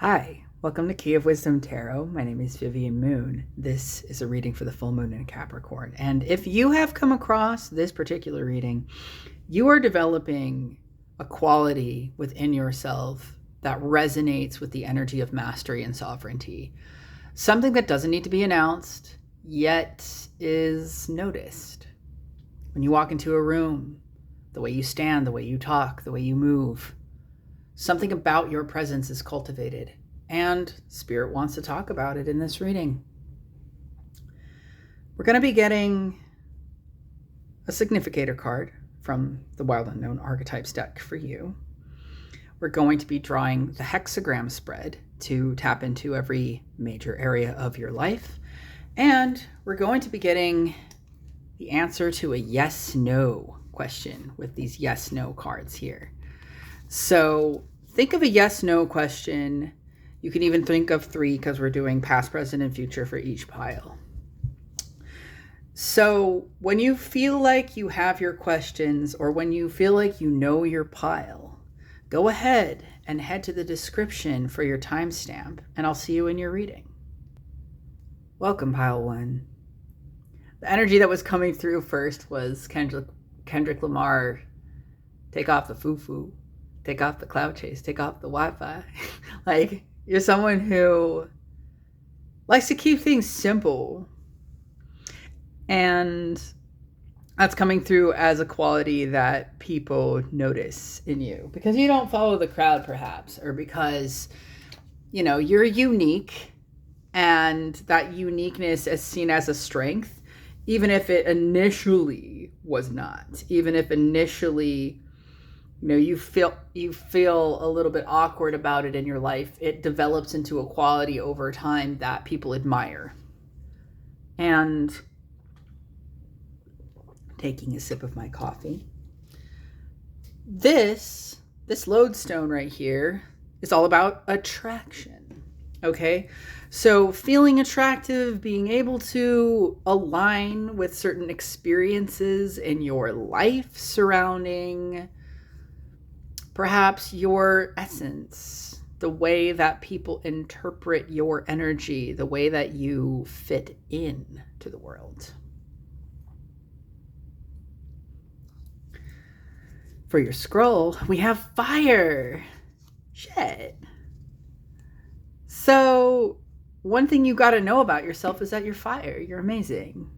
Hi, welcome to Key of Wisdom Tarot. My name is Vivian Moon. This is a reading for the full moon in Capricorn. And if you have come across this particular reading, you are developing a quality within yourself that resonates with the energy of mastery and sovereignty. Something that doesn't need to be announced, yet is noticed. When you walk into a room, the way you stand, the way you talk, the way you move, something about your presence is cultivated, and Spirit wants to talk about it in this reading. We're going to be getting a significator card from the Wild Unknown Archetypes deck for you. We're going to be drawing the hexagram spread to tap into every major area of your life. And we're going to be getting the answer to a yes-no question with these yes-no cards here. So think of a yes-no question. You can even think of 3 because we're doing past, present, and future for each pile. So when you feel like you have your questions, or when you feel like you know your pile, go ahead and head to the description for your timestamp, and I'll see you in your reading. Welcome, pile 1. The energy that was coming through first was Kendrick Lamar, take off the foo-foo. Take off the cloud chase, take off the Wi-Fi. Like, you're someone who likes to keep things simple. And that's coming through as a quality that people notice in you. Because you don't follow the crowd, perhaps. Or because, you're unique. And that uniqueness is seen as a strength. Even if it initially was not. Even if initially you feel a little bit awkward about it in your life, it develops into a quality over time that people admire. And taking a sip of my coffee. This lodestone right here is all about attraction. Okay? So feeling attractive, being able to align with certain experiences in your life surrounding perhaps your essence, the way that people interpret your energy, the way that you fit in to the world. For your scroll, we have fire. Shit. So, one thing you got to know about yourself is that you're fire. You're amazing.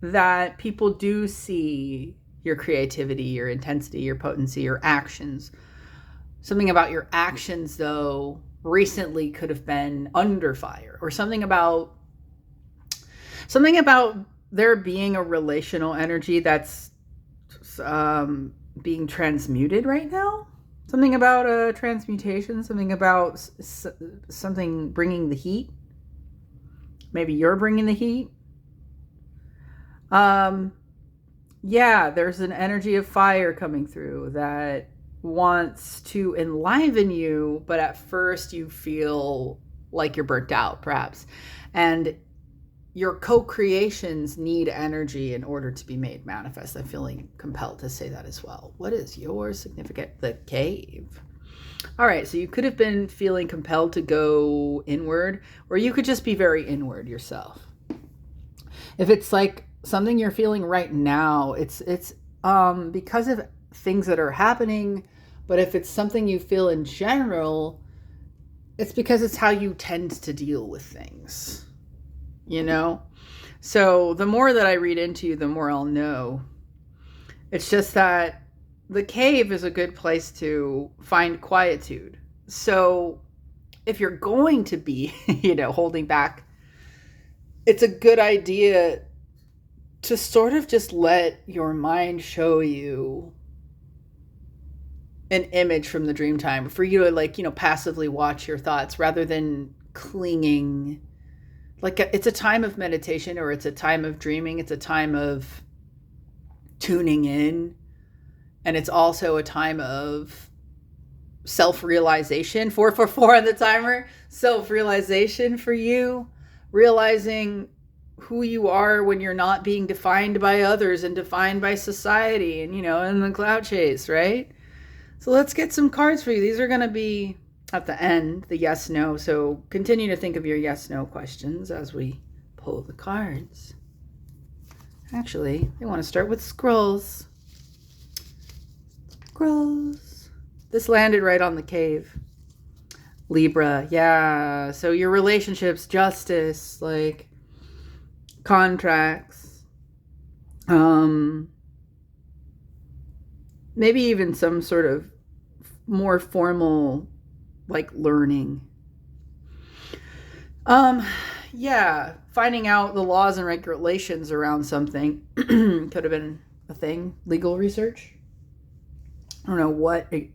That people do see your creativity, your intensity, your potency, your actions. Something about your actions, though, recently could have been under fire, or something about there being a relational energy that's being transmuted right now. Something about a transmutation, something about something bringing the heat. Maybe you're bringing the heat. Yeah, there's an energy of fire coming through that wants to enliven you, but at first you feel like you're burnt out, perhaps. And your co-creations need energy in order to be made manifest. I'm feeling compelled to say that as well. What is your significant? The cave. All right, so you could have been feeling compelled to go inward, or you could just be very inward yourself. If it's like something you're feeling right now, it's because of things that are happening. But if it's something you feel in general, it's because it's how you tend to deal with things, So the more that I read into you, the more I'll know. It's just that the cave is a good place to find quietude. So if you're going to be, holding back, it's a good idea to sort of just let your mind show you an image from the dream time, for you to passively watch your thoughts rather than clinging. It's a time of meditation, or it's a time of dreaming. It's a time of tuning in. And it's also a time of self-realization. 444 on the timer. Self-realization for you. Realizing who you are when you're not being defined by others and defined by society and, in the cloud chase, right? So let's get some cards for you. These are going to be at the end, the yes, no. So continue to think of your yes, no questions as we pull the cards. Actually, they want to start with scrolls. Scrolls. This landed right on the cave. Libra, yeah. So your relationships, justice, like contracts, maybe even some sort of more formal, like learning. Yeah, finding out the laws and regulations around something could have been a thing. Legal research. I don't know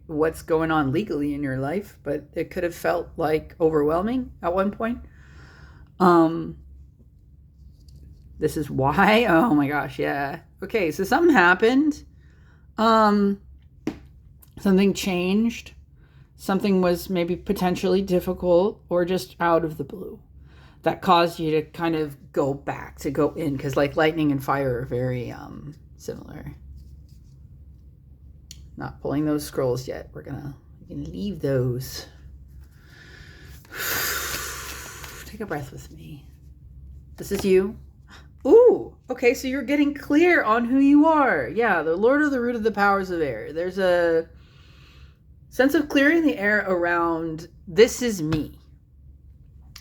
what's going on legally in your life, but it could have felt like overwhelming at one point. This is why. Oh my gosh, yeah. Okay, so something happened. Something changed. Something was maybe potentially difficult or just out of the blue that caused you to kind of go back, to go in, because like lightning and fire are very similar. Not pulling those scrolls yet. We're gonna leave those. Take a breath with me. This is you. Ooh, okay, so you're getting clear on who you are. Yeah, the Lord of the Root of the Powers of Air. There's a sense of clearing the air around this is me.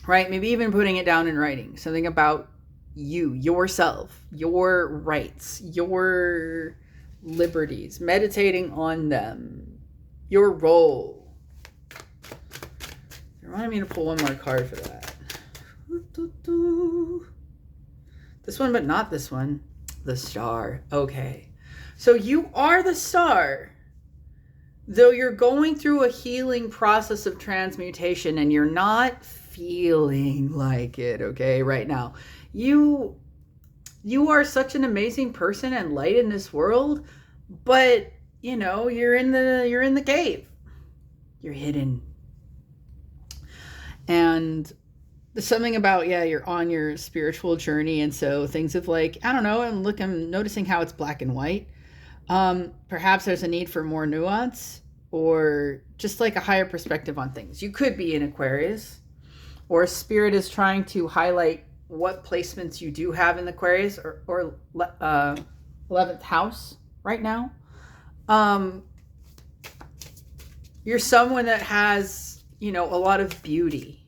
Right? Maybe even putting it down in writing. Something about you, yourself, your rights, your liberties, meditating on them, your role. You wanted me to pull one more card for that. This one, but not this one. The Star. Okay. So you are the Star. Though you're going through a healing process of transmutation and you're not feeling like it, okay, right now. You are such an amazing person and light in this world, but you know, you're in the cave. You're hidden. And there's something about, yeah, you're on your spiritual journey, and so things of like, I don't know, I'm noticing how it's black and white. Perhaps there's a need for more nuance or just like a higher perspective on things. You could be in Aquarius, or Spirit is trying to highlight what placements you do have in Aquarius or 11th house right now. You're someone that has, you know, a lot of beauty.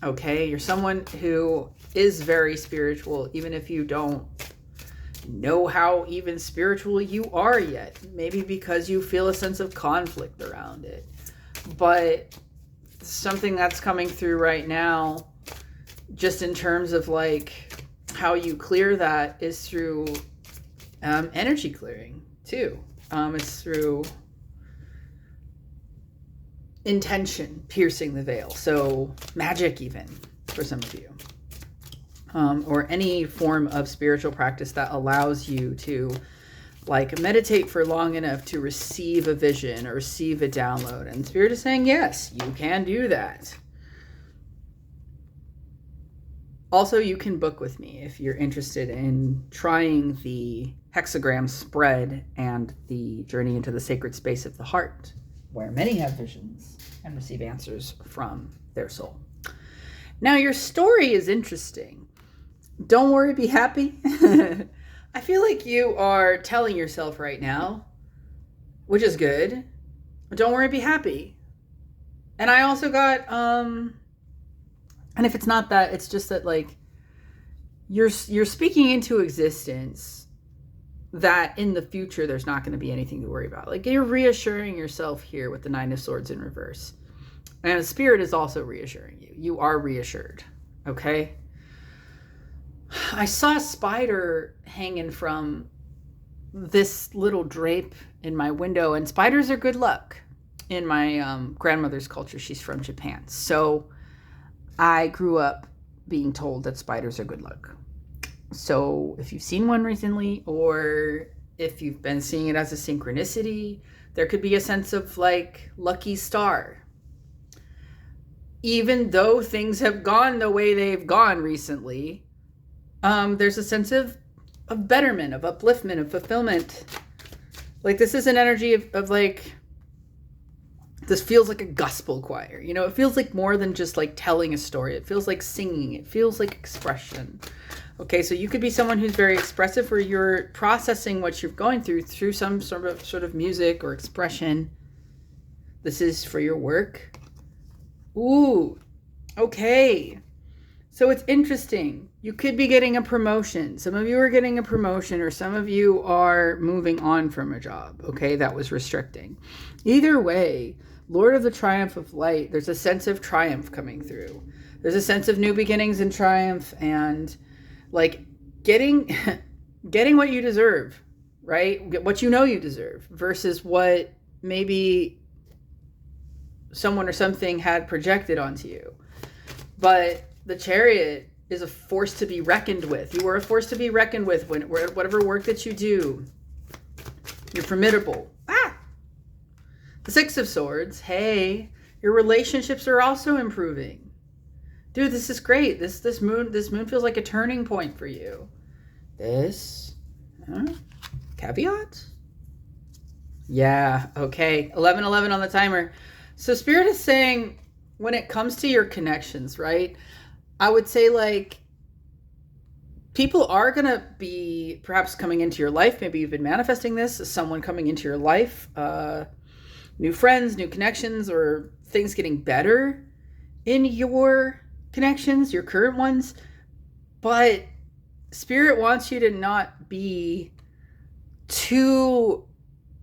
Okay, you're someone who is very spiritual, even if you don't know how even spiritual you are yet. Maybe because you feel a sense of conflict around it. But something that's coming through right now, just in terms of like how you clear that, is through energy clearing too. It's through intention piercing the veil. So magic, even for some of you. Or any form of spiritual practice that allows you to like meditate for long enough to receive a vision or receive a download. And Spirit is saying, yes, you can do that. Also, you can book with me if you're interested in trying the hexagram spread and the journey into the sacred space of the heart, where many have visions and receive answers from their soul. Now, your story is interesting. Don't worry, be happy. I feel like you are telling yourself right now, which is good, don't worry, be happy. And I also got, and if it's not that, it's just that like, you're speaking into existence that in the future, there's not going to be anything to worry about. Like, you're reassuring yourself here with the Nine of Swords in reverse. And Spirit is also reassuring you. You are reassured. Okay? I saw a spider hanging from this little drape in my window, and spiders are good luck in my grandmother's culture. She's from Japan. So I grew up being told that spiders are good luck. So if you've seen one recently, or if you've been seeing it as a synchronicity, there could be a sense of like lucky star. Even though things have gone the way they've gone recently, there's a sense of betterment, of upliftment, of fulfillment. Like, this is an energy of like This feels like a gospel choir. You know, it feels like more than just like telling a story. It feels like singing. It feels like expression. Okay, so you could be someone who's very expressive, where you're processing what you're going through some sort of music or expression. This is for your work. Ooh, okay. So it's interesting. You could be getting a promotion. Some of you are getting a promotion, or some of you are moving on from a job, okay, that was restricting. Either way, Lord of the Triumph of Light, there's a sense of triumph coming through. There's a sense of new beginnings and triumph, and like getting what you deserve, right? What you know you deserve versus what maybe someone or something had projected onto you. But the Chariot is a force to be reckoned with. You are a force to be reckoned with when whatever work that you do. You're formidable. The Six of Swords. Hey, your relationships are also improving. Dude, this is great. This moon feels like a turning point for you. Caveat? Yeah, okay. 11:11 on the timer. So Spirit is saying, when it comes to your connections, right? I would say, like, people are going to be perhaps coming into your life. Maybe you've been manifesting this as someone coming into your life. New friends, new connections, or things getting better in your connections, your current ones. But Spirit wants you to not be too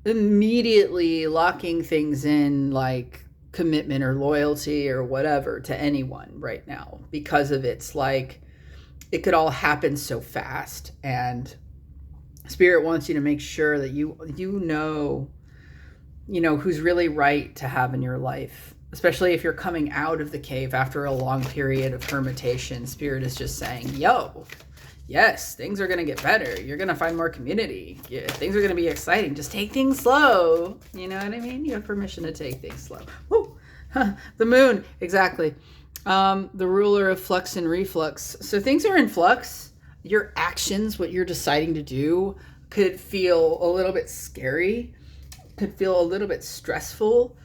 immediately locking things in, like commitment or loyalty or whatever, to anyone right now, because of it's like it could all happen so fast. And Spirit wants you to make sure that you know who's really right to have in your life, especially if you're coming out of the cave after a long period of hermitation. Spirit is just saying, yo, yes, things are going to get better. You're going to find more community. Yeah, things are going to be exciting. Just take things slow. You know what I mean? You have permission to take things slow. Woo. The moon, exactly. The ruler of flux and reflux. So things are in flux. Your actions, what you're deciding to do, could feel a little bit scary, could feel a little bit stressful,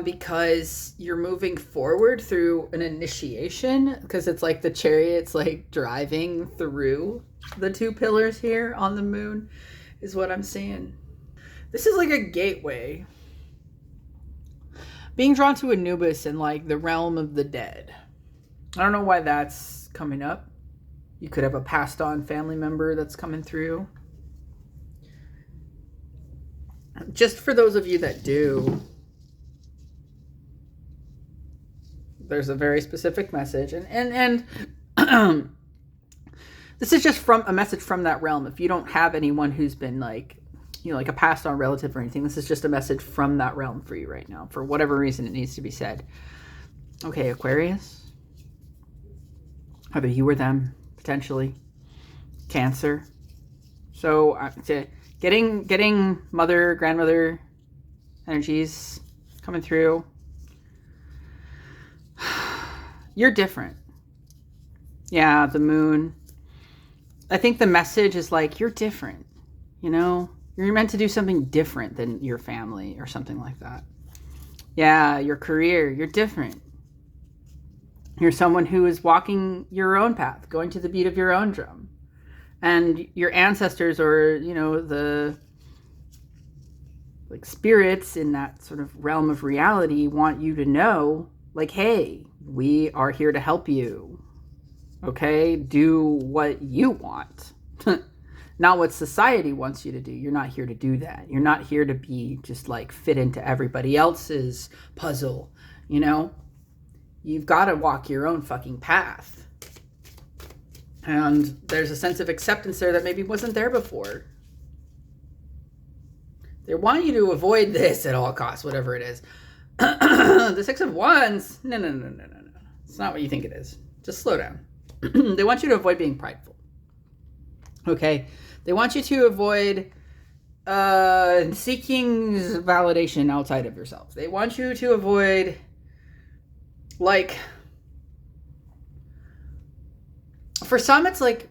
because you're moving forward through an initiation, because it's like the Chariot's like driving through the two pillars here on the moon, is what I'm seeing. This is like a gateway. Being drawn to Anubis and like the realm of the dead. I don't know why that's coming up. You could have a passed on family member that's coming through. Just for those of you that do, there's a very specific message, and this is just from a message from that realm. If you don't have anyone who's been like, like a passed on relative or anything, this is just a message from that realm for you right now, for whatever reason it needs to be said. Okay, Aquarius, either you or them, potentially. Cancer. So getting mother, grandmother energies coming through. You're different. Yeah, the moon. I think the message is like, you're different. You're meant to do something different than your family or something like that. Yeah, your career, you're different. You're someone who is walking your own path, going to the beat of your own drum. And your ancestors, or, the like spirits in that sort of realm of reality, want you to know, like, hey, we are here to help you. Okay? Do what you want. Not what society wants you to do. You're not here to do that. You're not here to be just like fit into everybody else's puzzle. You've got to walk your own fucking path. And there's a sense of acceptance there that maybe wasn't there before. They want you to avoid this at all costs, whatever it is. The Six of Wands. No. It's not what you think it is. Just slow down. They want you to avoid being prideful. Okay? They want you to avoid seeking validation outside of yourself. They want you to avoid, like, for some it's like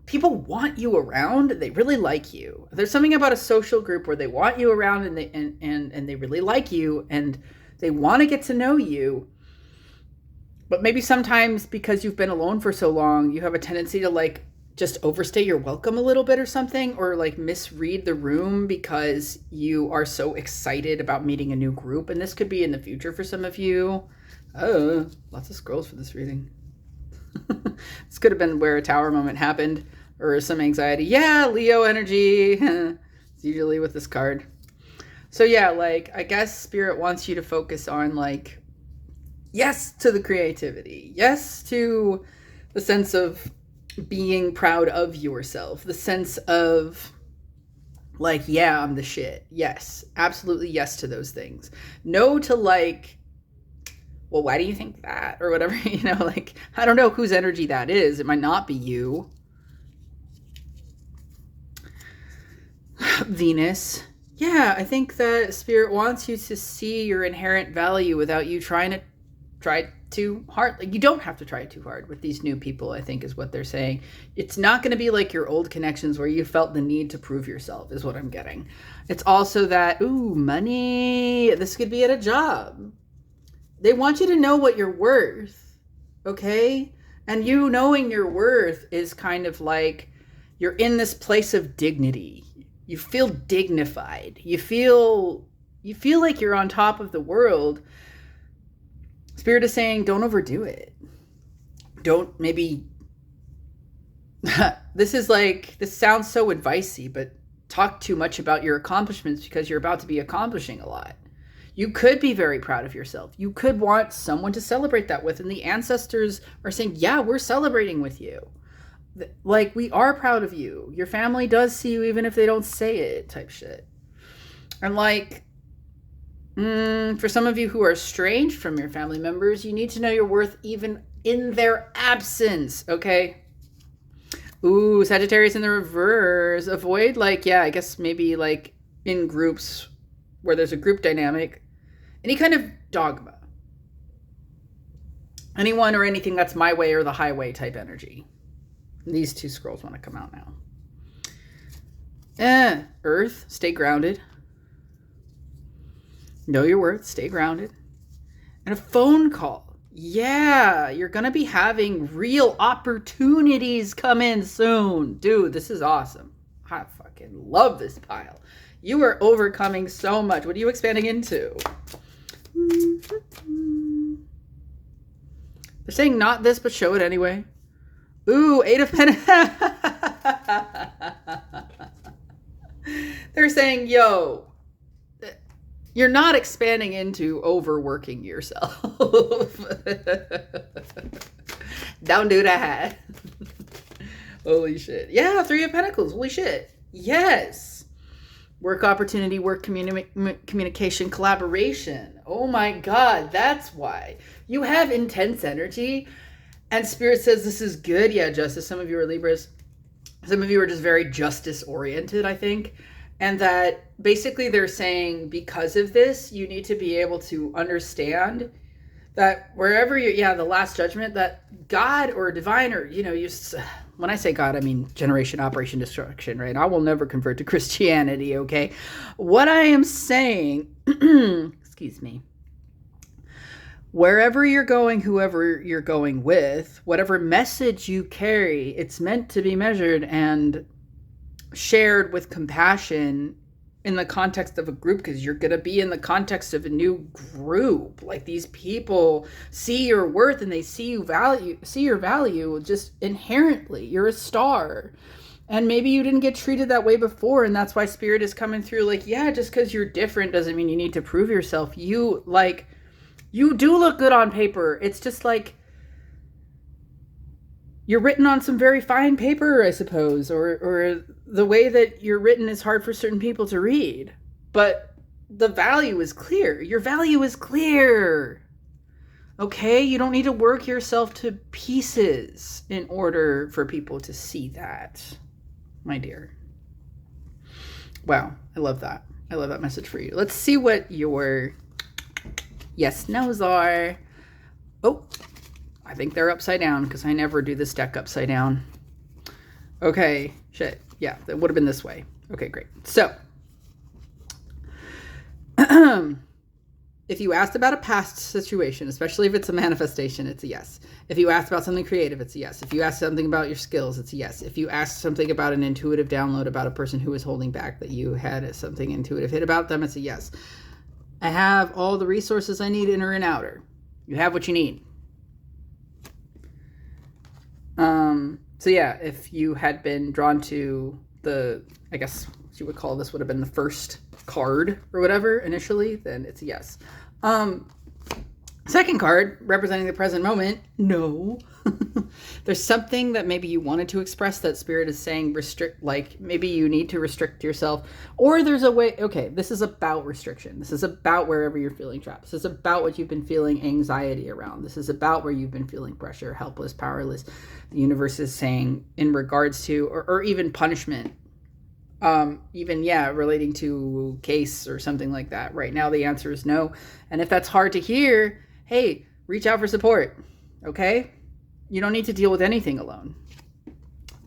people want you around. They really like you. There's something about a social group where they want you around, and they really like you, and they want to get to know you. But maybe sometimes because you've been alone for so long, you have a tendency to like just overstay your welcome a little bit or something, or like misread the room because you are so excited about meeting a new group. And this could be in the future for some of you. Oh, lots of scrolls for this reading. This could have been where a tower moment happened, or some anxiety. Yeah, Leo energy. It's usually with this card. So yeah, like, I guess Spirit wants you to focus on like, yes to the creativity. Yes to the sense of being proud of yourself. The sense of like, yeah, I'm the shit. Yes, absolutely yes to those things. No to like, well, why do you think that? Or whatever, you know, like, I don't know whose energy that is. It might not be you. Venus. Yeah, I think that Spirit wants you to see your inherent value without you trying to try too hard. Like, you don't have to try too hard with these new people, I think is what they're saying. It's not going to be like your old connections where you felt the need to prove yourself, is what I'm getting. It's also that, ooh, money. This could be at a job. They want you to know what you're worth, okay? And you knowing your worth is kind of like you're in this place of dignity. You feel dignified. You feel like you're on top of the world. Spirit is saying, don't overdo it. Don't maybe, this sounds so advicey, but talk too much about your accomplishments because you're about to be accomplishing a lot. You could be very proud of yourself. You could want someone to celebrate that with. And the ancestors are saying, yeah, we're celebrating with you. Like, we are proud of you. Your family does see you even if they don't say it, type shit. And like, for some of you who are estranged from your family members, you need to know your worth even in their absence, okay? Ooh, Sagittarius in the reverse. Avoid, like, yeah, I guess maybe like in groups where there's a group dynamic, any kind of dogma. Anyone or anything that's my way or the highway type energy. These two scrolls want to come out now. Earth, stay grounded. Know your worth, stay grounded. And a phone call. Yeah, you're going to be having real opportunities come in soon. Dude, this is awesome. I fucking love this pile. You are overcoming so much. What are you expanding into? They're saying not this, but show it anyway. Ooh, 8 of Pentacles. They're saying, yo, you're not expanding into overworking yourself. Don't do that. Holy shit. Yeah, 3 of Pentacles. Holy shit. Yes. Work opportunity, work communication, collaboration. Oh my God, that's why. You have intense energy. And Spirit says this is good. Yeah, Justice. Some of you are Libras. Some of you are just very justice oriented, I think. And that basically they're saying because of this, you need to be able to understand that wherever you're, yeah, the last judgment, that God or divine or, you know, when I say God, I mean generation, operation, destruction, right? I will never convert to Christianity, okay? What I am saying, excuse me, wherever you're going, whoever you're going with, whatever message you carry, it's meant to be measured and shared with compassion in the context of a group, because you're going to be in the context of a new group. Like, these people see your worth and they see your value just inherently. You're a star. And maybe you didn't get treated that way before, and that's why Spirit is coming through like, yeah, just because you're different doesn't mean you need to prove yourself. You do look good on paper. It's just like you're written on some very fine paper, I suppose, or the way that you're written is hard for certain people to read. But the value is clear. Your value is clear. Okay? You don't need to work yourself to pieces in order for people to see that, my dear. Wow. I love that. I love that message for you. Let's see what your yes, no's are. Oh, I think they're upside down because I never do this deck upside down. Okay, shit. Yeah, that would have been this way. Okay, great. So, if you asked about a past situation, especially if it's a manifestation, it's a yes. If you asked about something creative, it's a yes. If you asked something about your skills, it's a yes. If you asked something about an intuitive download about a person who was holding back that you had something intuitive hit about them, it's a yes. I have all the resources I need, inner and outer. You have what you need. So yeah, if you had been drawn to the, I guess you would call this would have been the first card or whatever initially, then it's a yes. Second card, representing the present moment, no. There's something that maybe you wanted to express that spirit is saying restrict, like maybe you need to restrict yourself, or there's a way, okay, this is about restriction. This is about wherever you're feeling trapped. This is about what you've been feeling anxiety around. This is about where you've been feeling pressure, helpless, powerless. The universe is saying in regards to, or even punishment, even, yeah, relating to case or something like that. Right now, the answer is no. And if that's hard to hear, hey, reach out for support, okay? You don't need to deal with anything alone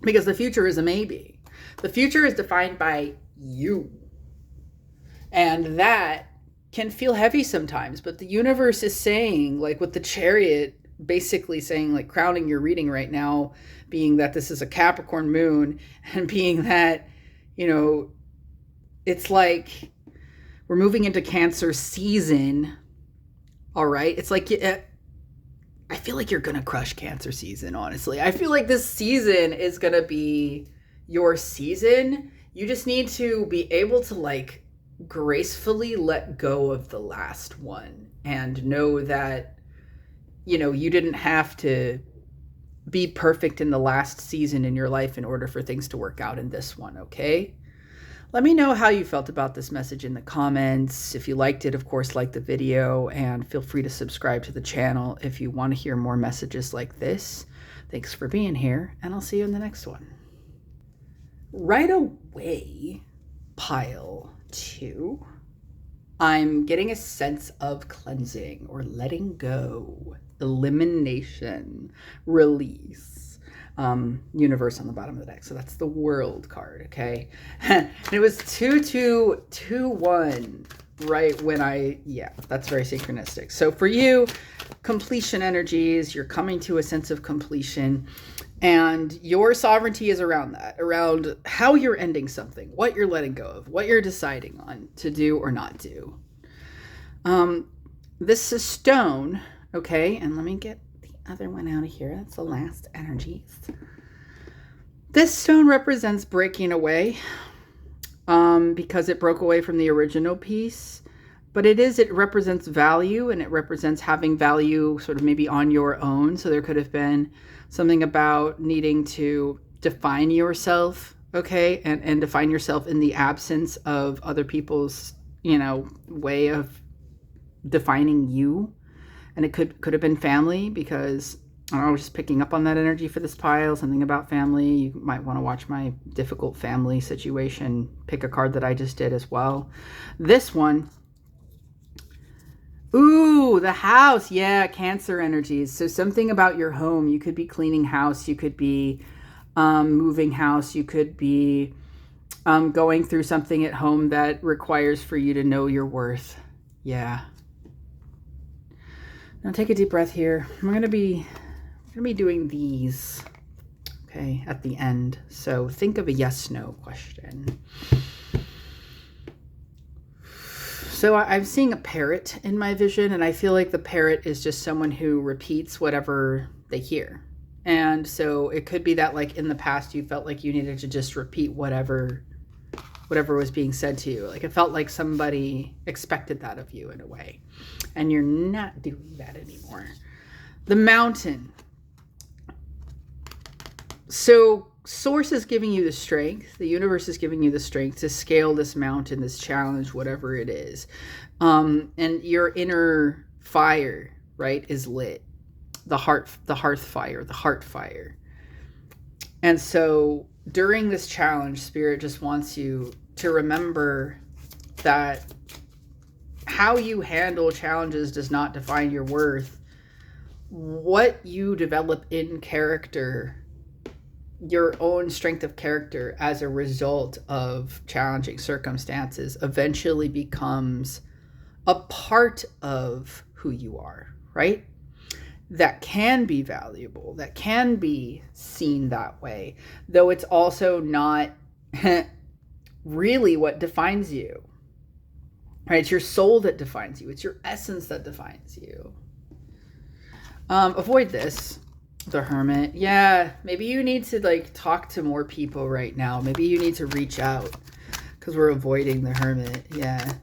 because the future is a maybe. The future is defined by you. And that can feel heavy sometimes, but the universe is saying, like with the Chariot, basically saying, like crowning your reading right now, being that this is a Capricorn moon and being that, you know, it's like we're moving into Cancer season. All right. It's like, I feel like you're going to crush Cancer season, honestly. I feel like this season is going to be your season. You just need to be able to like gracefully let go of the last one and know that, you know, you didn't have to be perfect in the last season in your life in order for things to work out in this one, okay? Let me know how you felt about this message in the comments. If you liked it, of course, like the video, and feel free to subscribe to the channel if you want to hear more messages like this. Thanks for being here, and I'll see you in the next one. Right away, pile 2, I'm getting a sense of cleansing or letting go, elimination, release. Universe on the bottom of the deck. So that's the World card, okay? And it was 2-2-2-1 right when yeah, that's very synchronistic. So for you, completion energies, you're coming to a sense of completion, and your sovereignty is around that, around how you're ending something, what you're letting go of, what you're deciding on to do or not do. This is stone, okay? And let me get the other one out of here. That's the last energies. This stone represents breaking away, because it broke away from the original piece. But it represents value, and it represents having value sort of maybe on your own. So there could have been something about needing to define yourself, okay? And define yourself in the absence of other people's, you know, way of defining you. And it could have been family, because I don't know, just picking up on that energy for this pile, something about family. You might want to watch my difficult family situation, pick a card that I just did as well. This one, ooh, the house. Yeah, Cancer energies. So something about your home. You could be cleaning house. You could be moving house. You could be going through something at home that requires for you to know your worth. Yeah. Now take a deep breath here. I'm going to be doing these, okay, at the end. So think of a yes/no question. So I'm seeing a parrot in my vision, and I feel like the parrot is just someone who repeats whatever they hear. And so it could be that, like, in the past you felt like you needed to just repeat whatever was being said to you. Like, it felt like somebody expected that of you in a way, and you're not doing that anymore. The mountain. So Source is giving you the strength. The universe is giving you the strength to scale this mountain, this challenge, whatever it is. And your inner fire, right, is lit. The hearth fire, the heart fire. And so during this challenge, Spirit just wants you to remember that how you handle challenges does not define your worth. What you develop in character your own strength of character as a result of challenging circumstances eventually becomes a part of who you are, right? That can be valuable, that can be seen that way, though it's also not really what defines you, right? It's your soul that defines you. It's your essence that defines you. Avoid this. The Hermit. Yeah, maybe you need to like talk to more people right now. Maybe you need to reach out because we're avoiding the Hermit. Yeah.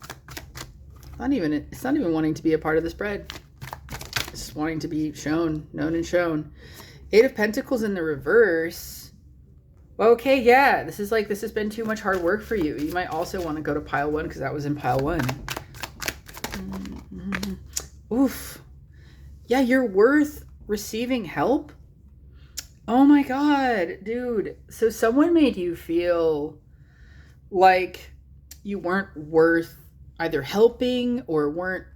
It's not even wanting to be a part of the spread. It's just wanting to be shown, known and shown. 8 of Pentacles in the reverse. Okay, yeah. This has been too much hard work for you. You might also want to go to pile 1 because that was in pile 1. Oof. Yeah, you're worth receiving help. Oh my god, dude. So someone made you feel like you weren't worth either helping or weren't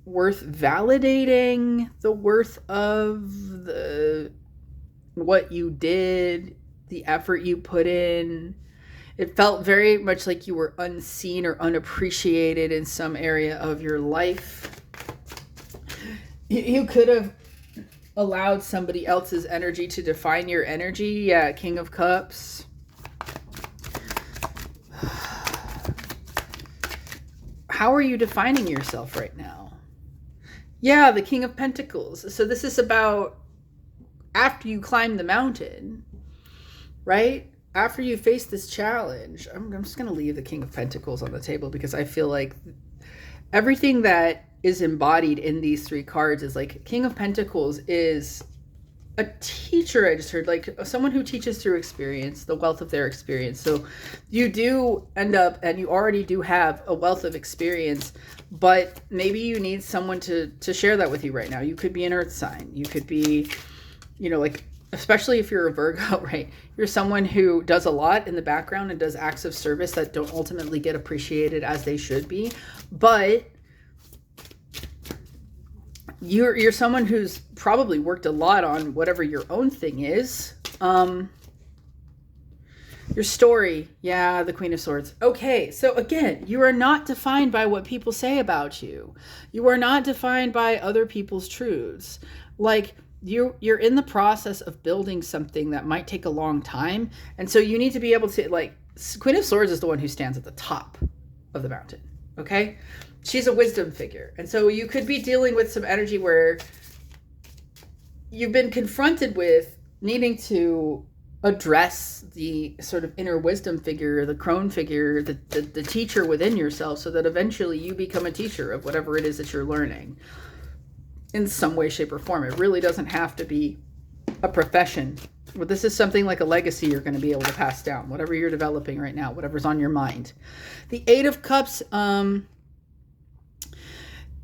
worth validating the worth of what you did, the effort you put in. It felt very much like you were unseen or unappreciated in some area of your life. You could have allowed somebody else's energy to define your energy. Yeah, King of Cups. How are you defining yourself right now? Yeah, the King of Pentacles. So this is about after you climb the mountain, right? After you face this challenge. I'm just going to leave the King of Pentacles on the table because I feel like everything that is embodied in these 3 cards is like King of Pentacles is a teacher. I just heard like someone who teaches through experience, the wealth of their experience. So you do end up, and you already do have a wealth of experience, but maybe you need someone to share that with you right now. You could be an earth sign. You could be, like, especially if you're a Virgo, right? You're someone who does a lot in the background and does acts of service that don't ultimately get appreciated as they should be. But you're someone who's probably worked a lot on whatever your own thing is. Your story. Yeah, the Queen of Swords. Okay, so again, you are not defined by what people say about you. You are not defined by other people's truths. Like, you're in the process of building something that might take a long time. And so you need to be able to, like, Queen of Swords is the one who stands at the top of the mountain. Okay? She's a wisdom figure. And so you could be dealing with some energy where you've been confronted with needing to address the sort of inner wisdom figure, the crone figure, the teacher within yourself, so that eventually you become a teacher of whatever it is that you're learning in some way, shape, or form. It really doesn't have to be a profession. But this is something like a legacy you're going to be able to pass down, whatever you're developing right now, whatever's on your mind. The 8 of Cups,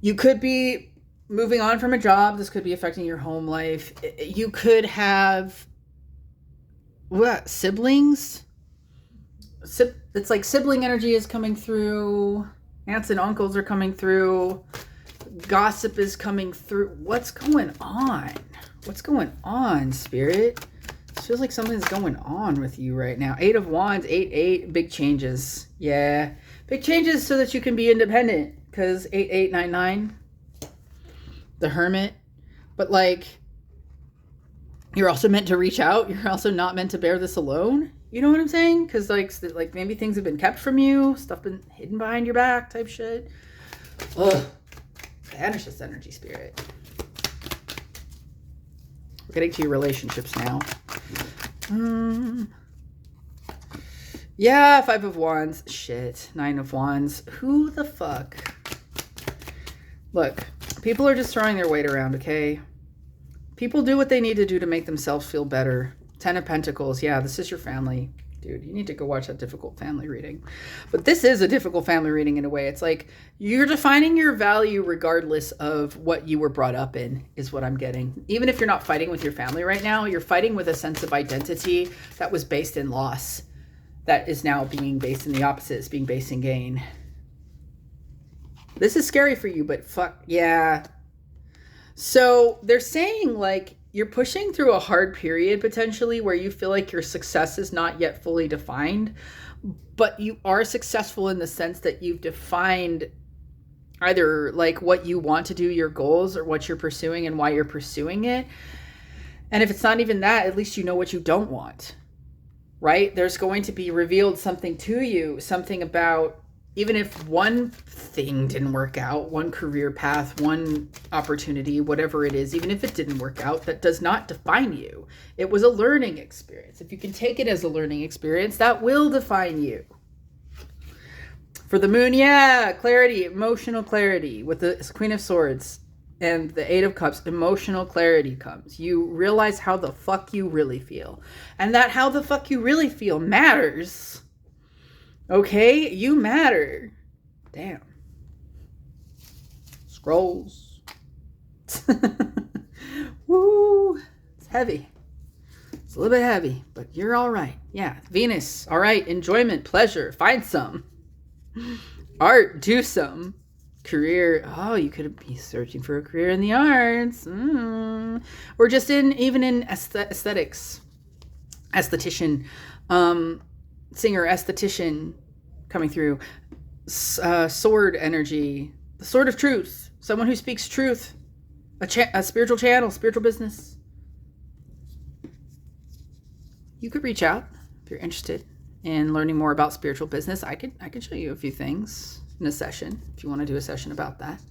you could be moving on from a job. This could be affecting your home life. You could have siblings. It's like sibling energy is coming through. Aunts and uncles are coming through. Gossip is coming through. What's going on? What's going on, Spirit? It feels like something's going on with you right now. 8 of Wands, 8, big changes. Yeah, big changes so that you can be independent. Because 8899, the Hermit. But like, you're also meant to reach out. You're also not meant to bear this alone. You know what I'm saying? Because like maybe things have been kept from you, stuff been hidden behind your back type shit. Ugh. Banish this energy, Spirit. We're getting to your relationships now. Yeah, 5 of Wands. Shit. 9 of Wands. Who the fuck? Look, people are just throwing their weight around, okay? People do what they need to do to make themselves feel better. 10 of Pentacles. Yeah, this is your family. Dude, you need to go watch that difficult family reading. But this is a difficult family reading in a way. It's like you're defining your value regardless of what you were brought up in, is what I'm getting. Even if you're not fighting with your family right now, you're fighting with a sense of identity that was based in loss, that is now being based in the opposite. It's being based in gain. This is scary for you, but fuck, yeah. So they're saying, like, you're pushing through a hard period potentially where you feel like your success is not yet fully defined, but you are successful in the sense that you've defined either like what you want to do, your goals, or what you're pursuing and why you're pursuing it. And if it's not even that, at least you know what you don't want, right? There's going to be revealed something to you, something about, even if one thing didn't work out, one career path, one opportunity, whatever it is, even if it didn't work out, that does not define you. It was a learning experience. If you can take it as a learning experience, that will define you. For the moon, yeah, clarity, emotional clarity. With the Queen of Swords and the Eight of Cups, emotional clarity comes. You realize how the fuck you really feel. And that how the fuck you really feel matters. Okay, you matter. Damn. Scrolls. Woo. It's heavy. It's a little bit heavy, but you're all right. Yeah, Venus. All right, enjoyment, pleasure. Find some. Art, do some. Career. Oh, you could be searching for a career in the arts. Or just even in aesthetics. Esthetician. Singer, esthetician coming through. Sword energy, the sword of truth, someone who speaks truth, a spiritual channel, spiritual business. You could reach out if you're interested in learning more about spiritual business. I could show you a few things in a session if you want to do a session about that,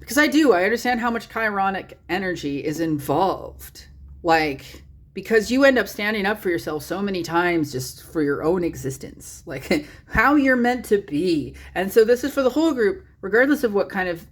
because I understand how much chironic energy is involved, like, because you end up standing up for yourself so many times just for your own existence, like how you're meant to be. And so this is for the whole group, regardless of what kind of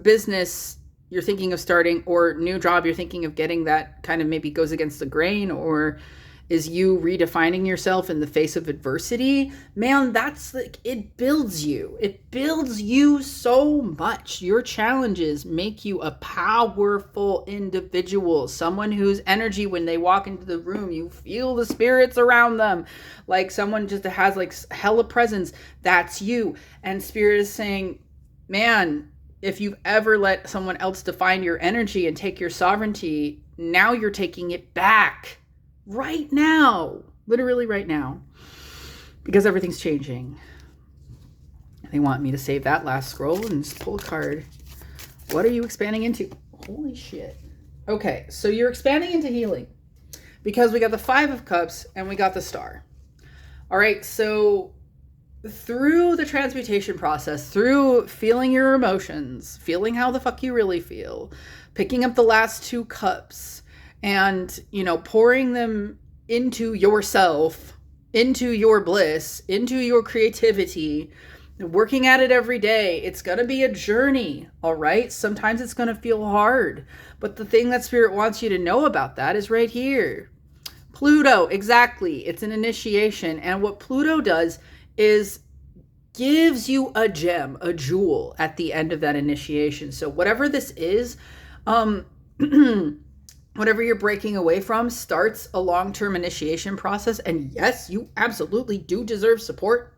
business you're thinking of starting or new job you're thinking of getting that kind of maybe goes against the grain, or is you redefining yourself in the face of adversity. Man, that's like, it builds you. It builds you so much. Your challenges make you a powerful individual, someone whose energy, when they walk into the room, you feel the spirits around them, like someone just has like hella presence. That's you. And spirit is saying, man, if you've ever let someone else define your energy and take your sovereignty, now you're taking it back. Right now, literally right now, because everything's changing. They want me to save that last scroll and just pull a card. What are you expanding into? Holy shit. Okay, so you're expanding into healing because we got the Five of Cups and we got the Star. All right, so through the transmutation process, through feeling your emotions, feeling how the fuck you really feel, picking up the last two cups, and, pouring them into yourself, into your bliss, into your creativity, working at it every day. It's going to be a journey, all right? Sometimes it's going to feel hard. But the thing that Spirit wants you to know about that is right here. Pluto, exactly. It's an initiation. And what Pluto does is gives you a gem, a jewel at the end of that initiation. So whatever this is, whatever you're breaking away from starts a long-term initiation process. And yes, you absolutely do deserve support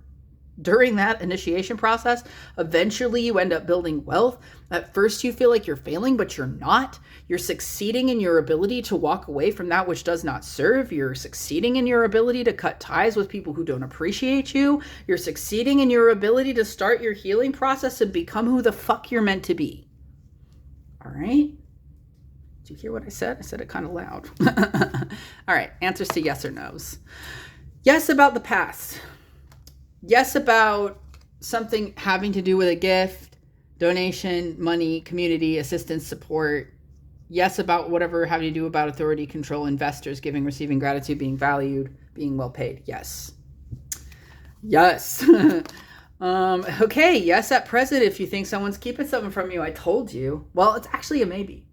during that initiation process. Eventually, you end up building wealth. At first, you feel like you're failing, but you're not. You're succeeding in your ability to walk away from that which does not serve. You're succeeding in your ability to cut ties with people who don't appreciate you. You're succeeding in your ability to start your healing process and become who the fuck you're meant to be. All right? Did you hear what I said? I said it kind of loud. All right, answers to yes or no's. Yes about the past. Yes about something having to do with a gift, donation, money, community, assistance, support. Yes about whatever having to do about authority, control, investors, giving, receiving, gratitude, being valued, being well paid. Yes. Yes. Okay, yes at present if you think someone's keeping something from you. I told you. Well, it's actually a maybe.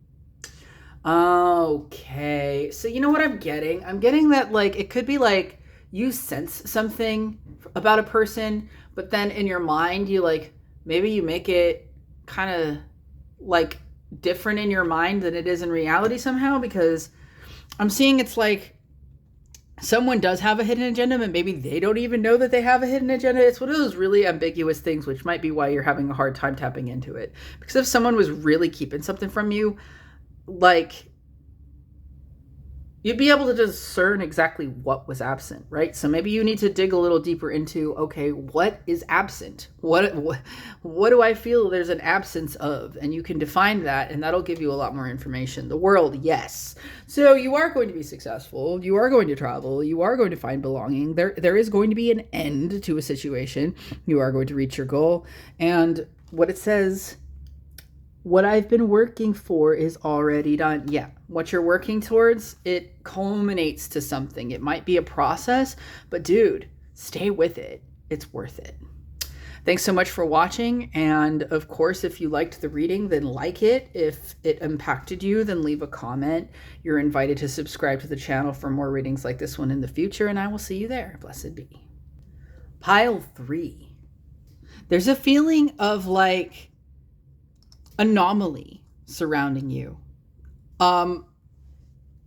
Okay, so you know what I'm getting? I'm getting that, like, it could be like you sense something about a person, but then in your mind, you like, maybe you make it kind of like different in your mind than it is in reality somehow, because I'm seeing it's like someone does have a hidden agenda, but maybe they don't even know that they have a hidden agenda. It's one of those really ambiguous things, which might be why you're having a hard time tapping into it. Because if someone was really keeping something from you, like, you'd be able to discern exactly what was absent, right? So maybe you need to dig a little deeper into, okay, what is absent? What do I feel there's an absence of? And you can define that, and that'll give you a lot more information. The world, yes. So you are going to be successful. You are going to travel. You are going to find belonging. There is going to be an end to a situation. You are going to reach your goal. And what it says, what I've been working for is already done. Yeah, what you're working towards, it culminates to something. It might be a process, but dude, stay with it. It's worth it. Thanks so much for watching. And of course, if you liked the reading, then like it. If it impacted you, then leave a comment. You're invited to subscribe to the channel for more readings like this one in the future, and I will see you there. Blessed be. Pile 3. There's a feeling of like anomaly surrounding you.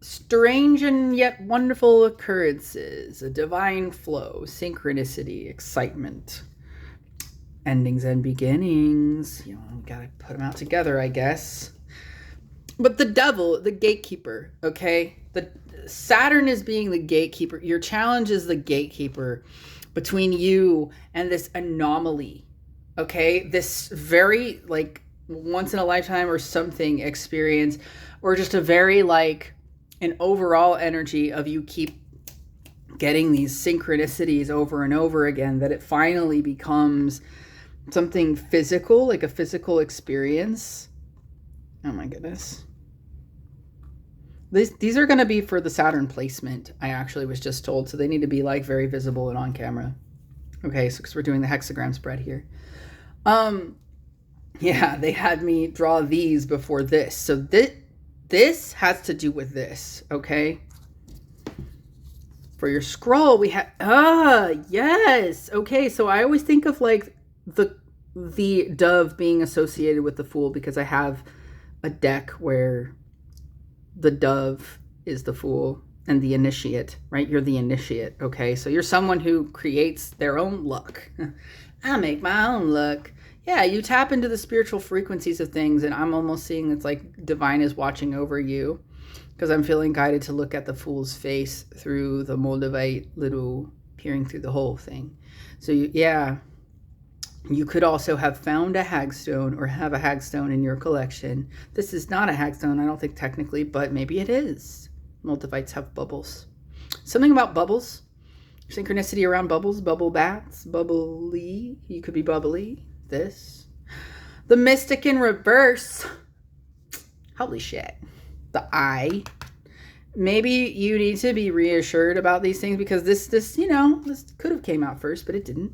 Strange and yet wonderful occurrences, a divine flow, synchronicity, excitement, endings and beginnings. You gotta put them out together, I guess. But the devil, the gatekeeper, okay? The Saturn is being the gatekeeper. Your challenge is the gatekeeper between you and this anomaly, okay? This very like once in a lifetime or something experience, or just a very like an overall energy of you keep getting these synchronicities over and over again, that it finally becomes something physical, like a physical experience. Oh my goodness. These are going to be for the Saturn placement, I actually was just told, so they need to be like very visible and on camera. Okay, so because we're doing the hexagram spread here. Yeah, they had me draw these before this. So this has to do with this, okay? For your scroll, we have, yes. Okay, so I always think of like the dove being associated with the Fool, because I have a deck where the dove is the Fool and the initiate, right? You're the initiate, okay? So you're someone who creates their own luck. I make my own luck. Yeah, you tap into the spiritual frequencies of things, and I'm almost seeing it's like divine is watching over you, because I'm feeling guided to look at the Fool's face through the Moldavite little peering through the whole thing. So you could also have found a hagstone or have a hagstone in your collection. This is not a hagstone, I don't think technically, but maybe it is. Moldavites have bubbles. Something about bubbles. Synchronicity around bubbles, bubble bats, bubbly. You could be bubbly. This. The Mystic in reverse. Holy shit. The Eye. Maybe you need to be reassured about these things, because this could have came out first, but it didn't.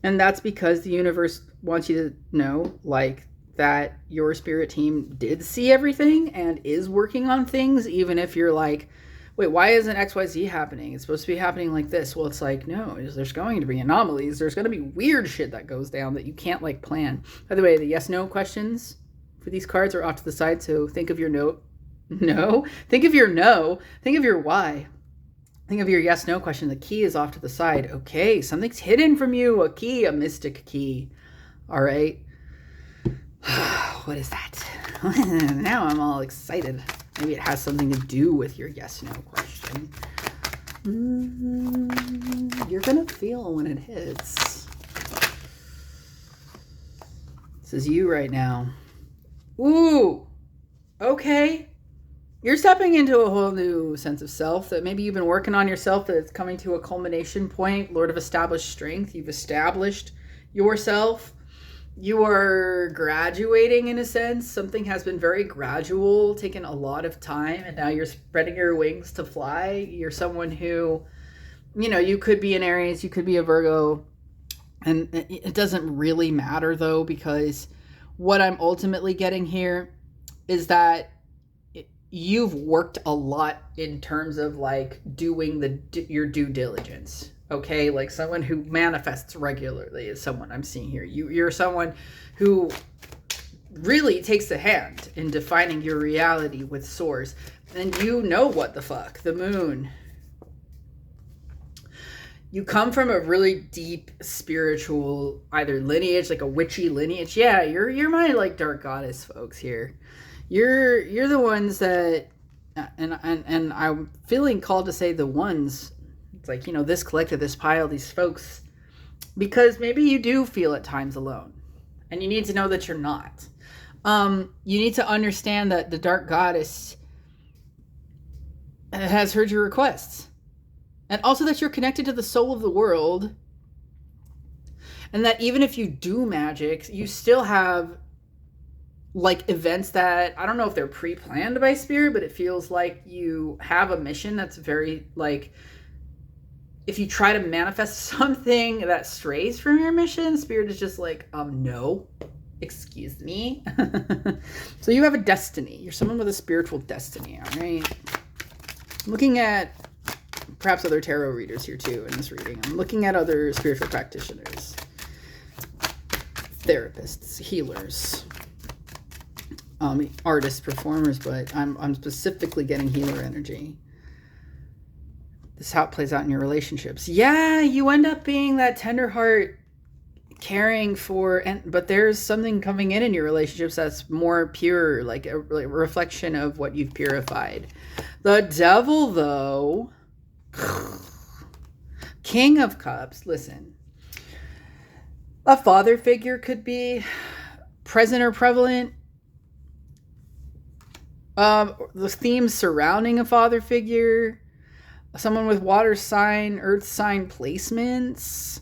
And that's because the universe wants you to know, like, that your spirit team did see everything and is working on things, even if you're like, wait, why isn't XYZ happening? It's supposed to be happening like this. Well, it's like, no, there's going to be anomalies. There's going to be weird shit that goes down that you can't like plan. By the way, the yes-no questions for these cards are off to the side. So think of your no. Think of your no. Think of your why. Think of your yes-no question. The key is off to the side. Okay, something's hidden from you. A key, a mystic key. All right. What is that? Now I'm all excited. Maybe it has something to do with your yes-no question. You're going to feel when it hits. This is you right now. Ooh. Okay. You're stepping into a whole new sense of self that maybe you've been working on yourself, that it's coming to a culmination point. Lord of established strength. You've established yourself. You are graduating in a sense. Something has been very gradual, taken a lot of time, and now you're spreading your wings to fly. You're someone who, you could be an Aries, you could be a Virgo, and it doesn't really matter though, because what I'm ultimately getting here is that you've worked a lot in terms of like doing your due diligence. Okay, like someone who manifests regularly is someone I'm seeing here. You're someone who really takes the hand in defining your reality with source. And you know what the fuck, the moon. You come from a really deep spiritual either lineage, like a witchy lineage. Yeah, you're my like dark goddess folks here. You're the ones that and I'm feeling called to say the ones. It's like, this collective, this pile, these folks, because maybe you do feel at times alone, and you need to know that you're not. You need to understand that the dark goddess has heard your requests, and also that you're connected to the soul of the world, and that even if you do magic, you still have like events that, I don't know if they're pre-planned by spirit, but it feels like you have a mission that's very like, if you try to manifest something that strays from your mission, spirit is just like, no, excuse me. So you have a destiny. You're someone with a spiritual destiny, all right? I'm looking at perhaps other tarot readers here too in this reading. I'm looking at other spiritual practitioners, therapists, healers, artists, performers, but I'm specifically getting healer energy. This is how it plays out in your relationships. Yeah, you end up being that tender heart, caring for, but there's something coming in your relationships that's more pure, like a reflection of what you've purified. The devil, though, King of Cups, listen. A father figure could be present or prevalent. The themes surrounding a father figure, someone with water sign, earth sign placements.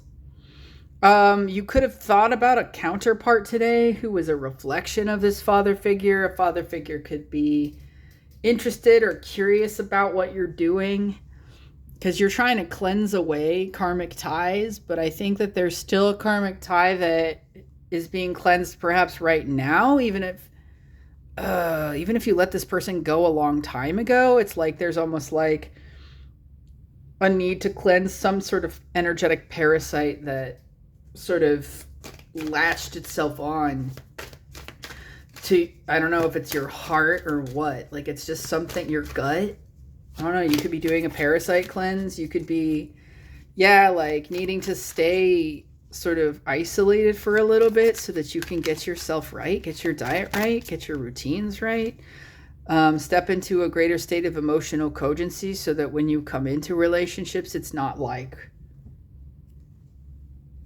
You could have thought about a counterpart today who was a reflection of this father figure. A father figure could be interested or curious about what you're doing because you're trying to cleanse away karmic ties, but I think that there's still a karmic tie that is being cleansed perhaps right now, even if you let this person go a long time ago. It's like there's almost like a need to cleanse some sort of energetic parasite that sort of latched itself on to, I don't know if it's your heart or what, like it's just something, your gut. I don't know, you could be doing a parasite cleanse. You could be, like needing to stay sort of isolated for a little bit so that you can get yourself right, get your diet right, get your routines right, step into a greater state of emotional cogency so that when you come into relationships, it's not like,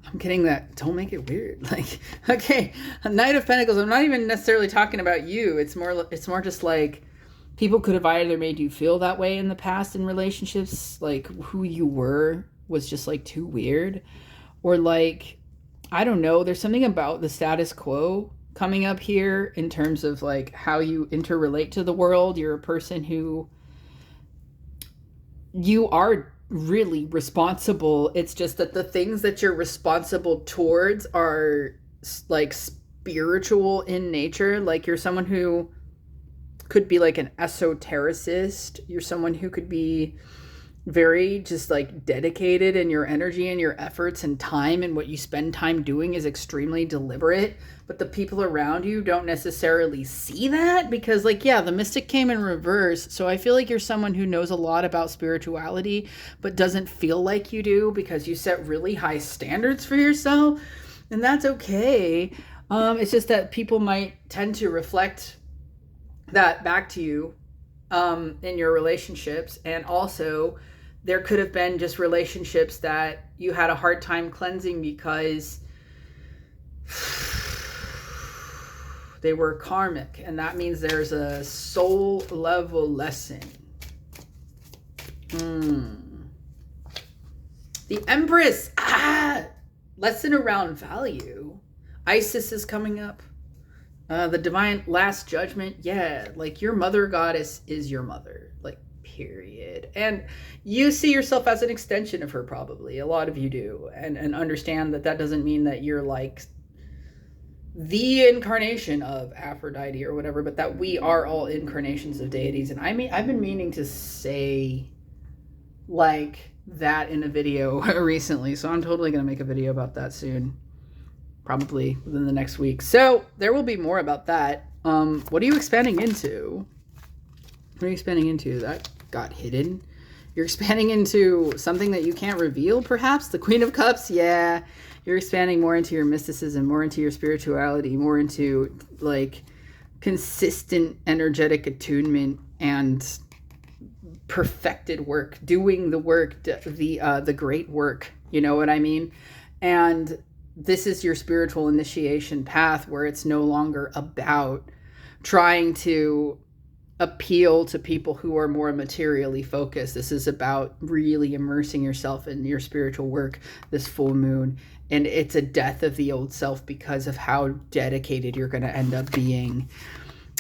I'm getting that, don't make it weird. Like, okay, a Knight of Pentacles, I'm not even necessarily talking about you. It's more just like, people could have either made you feel that way in the past in relationships, like who you were was just like too weird. Or like, I don't know, there's something about the status quo coming up here in terms of like how you interrelate to the world. You're a person who, you are really responsible. It's just that the things that you're responsible towards are like spiritual in nature. Like you're someone who could be like an esotericist. You're someone who could be very just like dedicated, and your energy and your efforts and time and what you spend time doing is extremely deliberate, but the people around you don't necessarily see that because like, the mystic came in reverse. So I feel like you're someone who knows a lot about spirituality, but doesn't feel like you do because you set really high standards for yourself, and that's okay. It's just that people might tend to reflect that back to you in your relationships. And also there could have been just relationships that you had a hard time cleansing because they were karmic, and that means there's a soul level lesson. The Empress, lesson around value. Isis is coming up. The divine last judgment. Like your mother goddess is your mother, like period. And you see yourself as an extension of her, probably. A lot of you do. And understand that doesn't mean that you're like the incarnation of Aphrodite or whatever, but that we are all incarnations of deities. And I've been meaning to say like that in a video recently, so I'm totally going to make a video about that soon. Probably within the next week. So there will be more about that. What are you expanding into? What are you expanding into? That got hidden. You're expanding into something that you can't reveal, perhaps? The Queen of Cups? Yeah. You're expanding more into your mysticism, more into your spirituality, more into like consistent energetic attunement and perfected work, doing the work, the great work. You know what I mean? And this is your spiritual initiation path where it's no longer about trying to appeal to people who are more materially focused. This is about really immersing yourself in your spiritual work this full moon. And it's a death of the old self because of how dedicated you're going to end up being.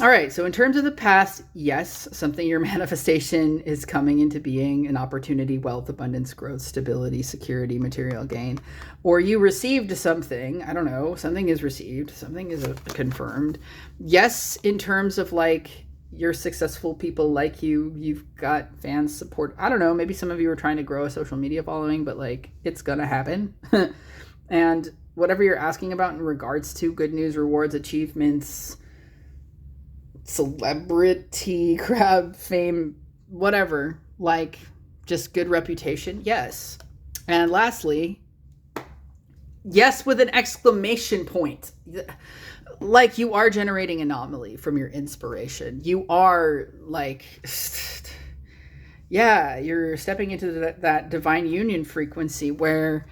All right, so in terms of the past, yes, something your manifestation is coming into being, an opportunity, wealth, abundance, growth, stability, security, material gain. Or you received something, I don't know, something is received, something is confirmed. Yes, in terms of like you're successful, people like you, you've got fans, support. I don't know, maybe some of you are trying to grow a social media following, but like it's gonna happen. And whatever you're asking about in regards to good news, rewards, achievements, celebrity, crowd, fame, whatever, like just good reputation, yes. And lastly, yes with an exclamation point. Like you are generating anomaly from your inspiration. You are like, yeah, you're stepping into that divine union frequency where,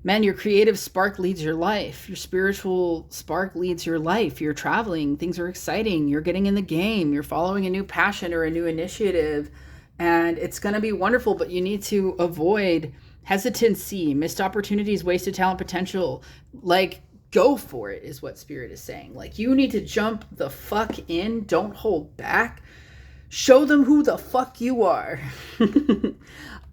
man, your creative spark leads your life. Your spiritual spark leads your life. You're traveling. Things are exciting. You're getting in the game. You're following a new passion or a new initiative. And it's going to be wonderful, but you need to avoid hesitancy, missed opportunities, wasted talent, potential. Like, go for it is what Spirit is saying. Like, you need to jump the fuck in. Don't hold back. Show them who the fuck you are.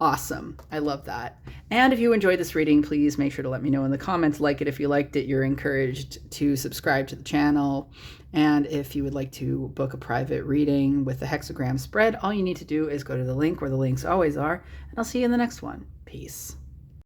Awesome. I love that. And if you enjoyed this reading, please make sure to let me know in the comments. Like it if you liked it. You're encouraged to subscribe to the channel. And if you would like to book a private reading with the hexagram spread, all you need to do is go to the link where the links always are. And I'll see you in the next one. Peace.